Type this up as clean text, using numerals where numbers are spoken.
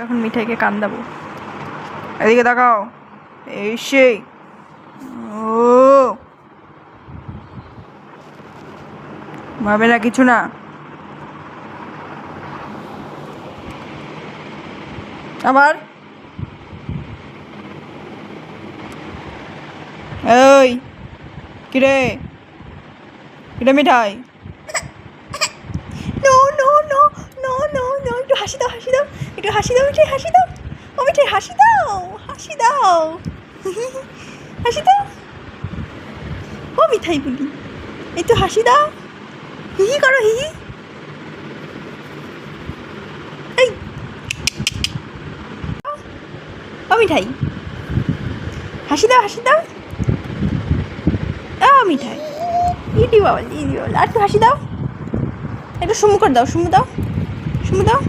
এখন মিঠাইকে কান্দাবো। এদিকে তাকাও। এই সেই ও ভাবে না কিছু না। আবার এই কিরে কিরে মিঠাই, no no no no no no, একটু হাসি দাও, হাসি দাও, একটু হাসি দাও মিঠাই, হাসি দাও। ও মিঠাই হাসি দাও, হাসি দাও, হাসি দাও। ও মিঠাই বলি একটু হাসি দাও, হিহি করো, হিহি। এই ও মিঠাই হাসি দাও, হাসি দাও। ও মিঠাই ইডি বাবা, ইডি বাবা, আর একটু হাসি দাও, একটু সুমু করে দাও, সুমু দাও, সুমু দাও।